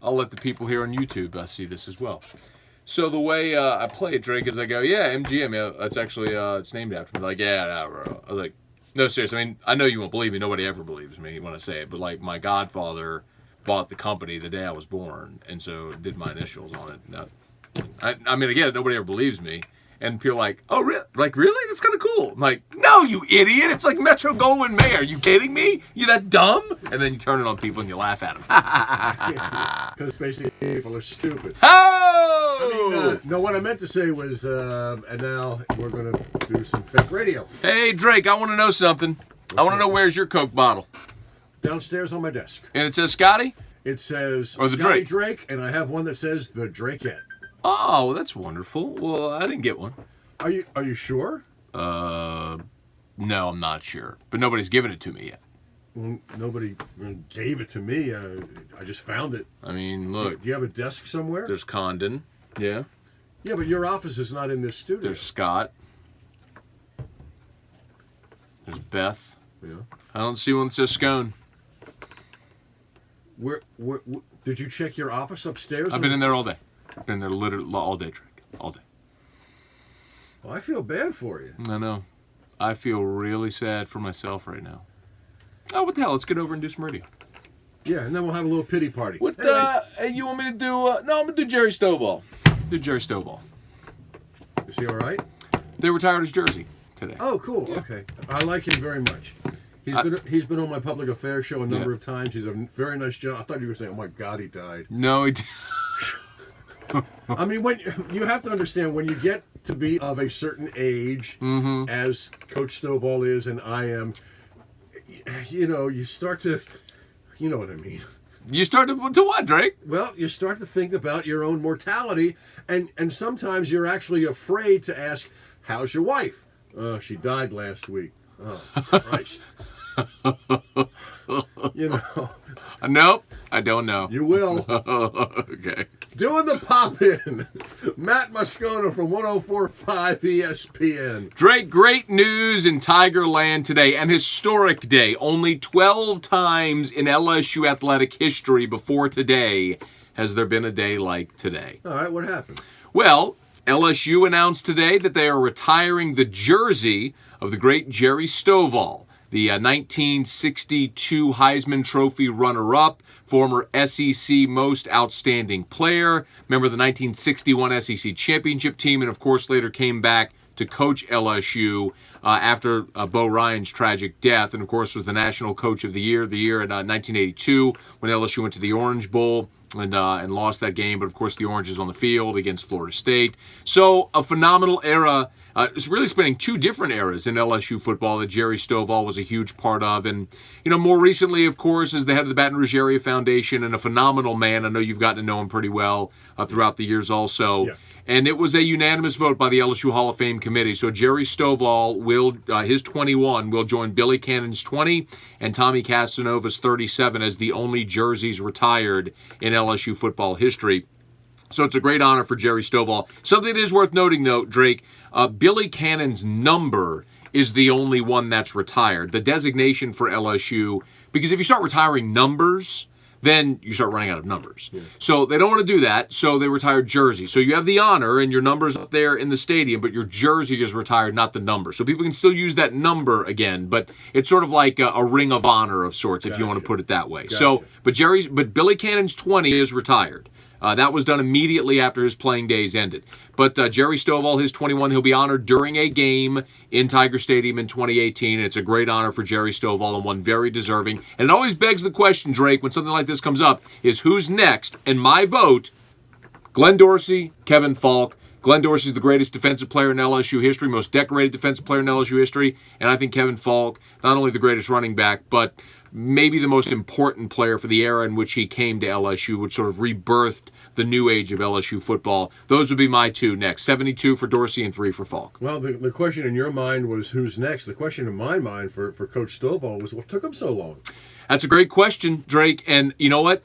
I'll let the people here on YouTube see this as well. So the way I play it, Drake, is I go, yeah, MGM, yeah, that's actually, it's named after me. Like, yeah, bro. I was like, no, seriously, I mean, I know you won't believe me. Nobody ever believes me when I say it. But, like, my godfather bought the company the day I was born, and so did my initials on it. Now, I mean, again, nobody ever believes me. And people are like, oh, really? Like, really? That's kind of cool. I'm like, no, you idiot. It's like Metro Goldwyn Mayer. Are you kidding me? You that dumb? And then you turn it on people and you laugh at them. Because basically people are stupid. Oh! I mean, no, what I meant to say was, and now we're going to do some fake radio. Hey, Drake, I want to know something. I want to know where's your Coke bottle. Downstairs on my desk. And it says Scotty? It says or the Scotty Drake. and I have one that says the Drakeette. Oh, well, that's wonderful. Well, I didn't get one. Are you sure? No, I'm not sure. But nobody's given it to me yet. Well, nobody gave it to me. I just found it. I mean, look. Do you have a desk somewhere? There's Condon. Yeah. Yeah, but your office is not in this studio. There's Scott. There's Beth. Yeah. I don't see one that says Scone. Where did you check your office upstairs? I've been in there all day. I've been there literally all day, Drake. All day. Well, I feel bad for you. I know. I feel really sad for myself right now. Oh, what the hell? Let's get over and do some radio. Yeah, and then we'll have a little pity party. What, hey, you want me to do, no, I'm going to do Jerry Stovall. Do Jerry Stovall. Is he all right? They retired his jersey today. Oh, cool. Yeah. Okay. I like him very much. He's been on my public affairs show a number of times. He's a very nice gentleman. I thought you were saying, oh, my God, he died. No, he didn't. I mean, when you have to understand, when you get to be of a certain age, as Coach Stovall is and I am, you start to, you know what I mean. You start to what, Drake? Well, you start to think about your own mortality, and sometimes you're actually afraid to ask, how's your wife? Oh, she died last week. Oh, Christ. Nope, I don't know. You will. Okay. Doing the pop-in. Matt Moscona from 104.5 ESPN. Drake, great news in Tigerland today. An historic day. Only 12 times in LSU athletic history before today has there been a day like today. All right, what happened? Well, LSU announced today that they are retiring the jersey of the great Jerry Stovall, the 1962 Heisman Trophy runner-up, former SEC Most Outstanding Player, member of the 1961 SEC Championship team, and of course later came back to coach LSU after Bo Ryan's tragic death, and of course was the National Coach of the Year in 1982 when LSU went to the Orange Bowl and lost that game, but of course the Orange is on the field against Florida State. So a phenomenal era. It's really spanning two different eras in LSU football that Jerry Stovall was a huge part of. And, more recently, of course, as the head of the Baton Rouge Area Foundation and a phenomenal man. I know you've gotten to know him pretty well throughout the years also. Yeah. And it was a unanimous vote by the LSU Hall of Fame committee. So Jerry Stovall will, his 21, will join Billy Cannon's 20 and Tommy Casanova's 37 as the only jerseys retired in LSU football history. So it's a great honor for Jerry Stovall. Something that is worth noting, though, Drake, Billy Cannon's number is the only one that's retired. The designation for LSU, because if you start retiring numbers, then you start running out of numbers. Yeah. So they don't want to do that, so they retired jersey. So you have the honor and your number's up there in the stadium, but your jersey is retired, not the number. So people can still use that number again, but it's sort of like a ring of honor of sorts, if you want to put it that way. Gotcha. So, but Billy Cannon's 20 is retired. That was done immediately after his playing days ended. But Jerry Stovall, his 21, he'll be honored during a game in Tiger Stadium in 2018. It's a great honor for Jerry Stovall and one very deserving. And it always begs the question, Drake, when something like this comes up, is who's next? And my vote, Glenn Dorsey, Kevin Falk. Glenn Dorsey's the greatest defensive player in LSU history, most decorated defensive player in LSU history. And I think Kevin Falk, not only the greatest running back, but maybe the most important player for the era in which he came to LSU, which sort of rebirthed the new age of LSU football. Those would be my two next. 72 for Dorsey and 3 for Falk. Well, the question in your mind was who's next. The question in my mind for Coach Stovall was what took him so long? That's a great question, Drake. And you know what?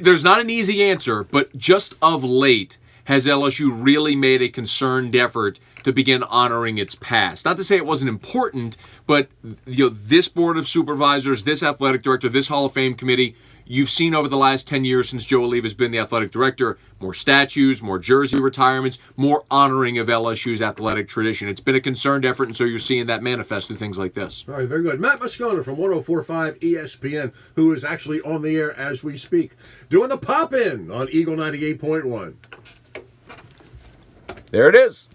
There's not an easy answer, but just of late, has LSU really made a concerted effort to begin honoring its past? Not to say it wasn't important, but this board of supervisors, this athletic director, this Hall of Fame committee, you've seen over the last 10 years since Joe Oliva's been the athletic director, more statues, more jersey retirements, more honoring of LSU's athletic tradition. It's been a concerted effort, and so you're seeing that manifest through things like this. All right, very good. Matt Moscona from 104.5 ESPN, who is actually on the air as we speak, doing the pop-in on Eagle 98.1. There it is.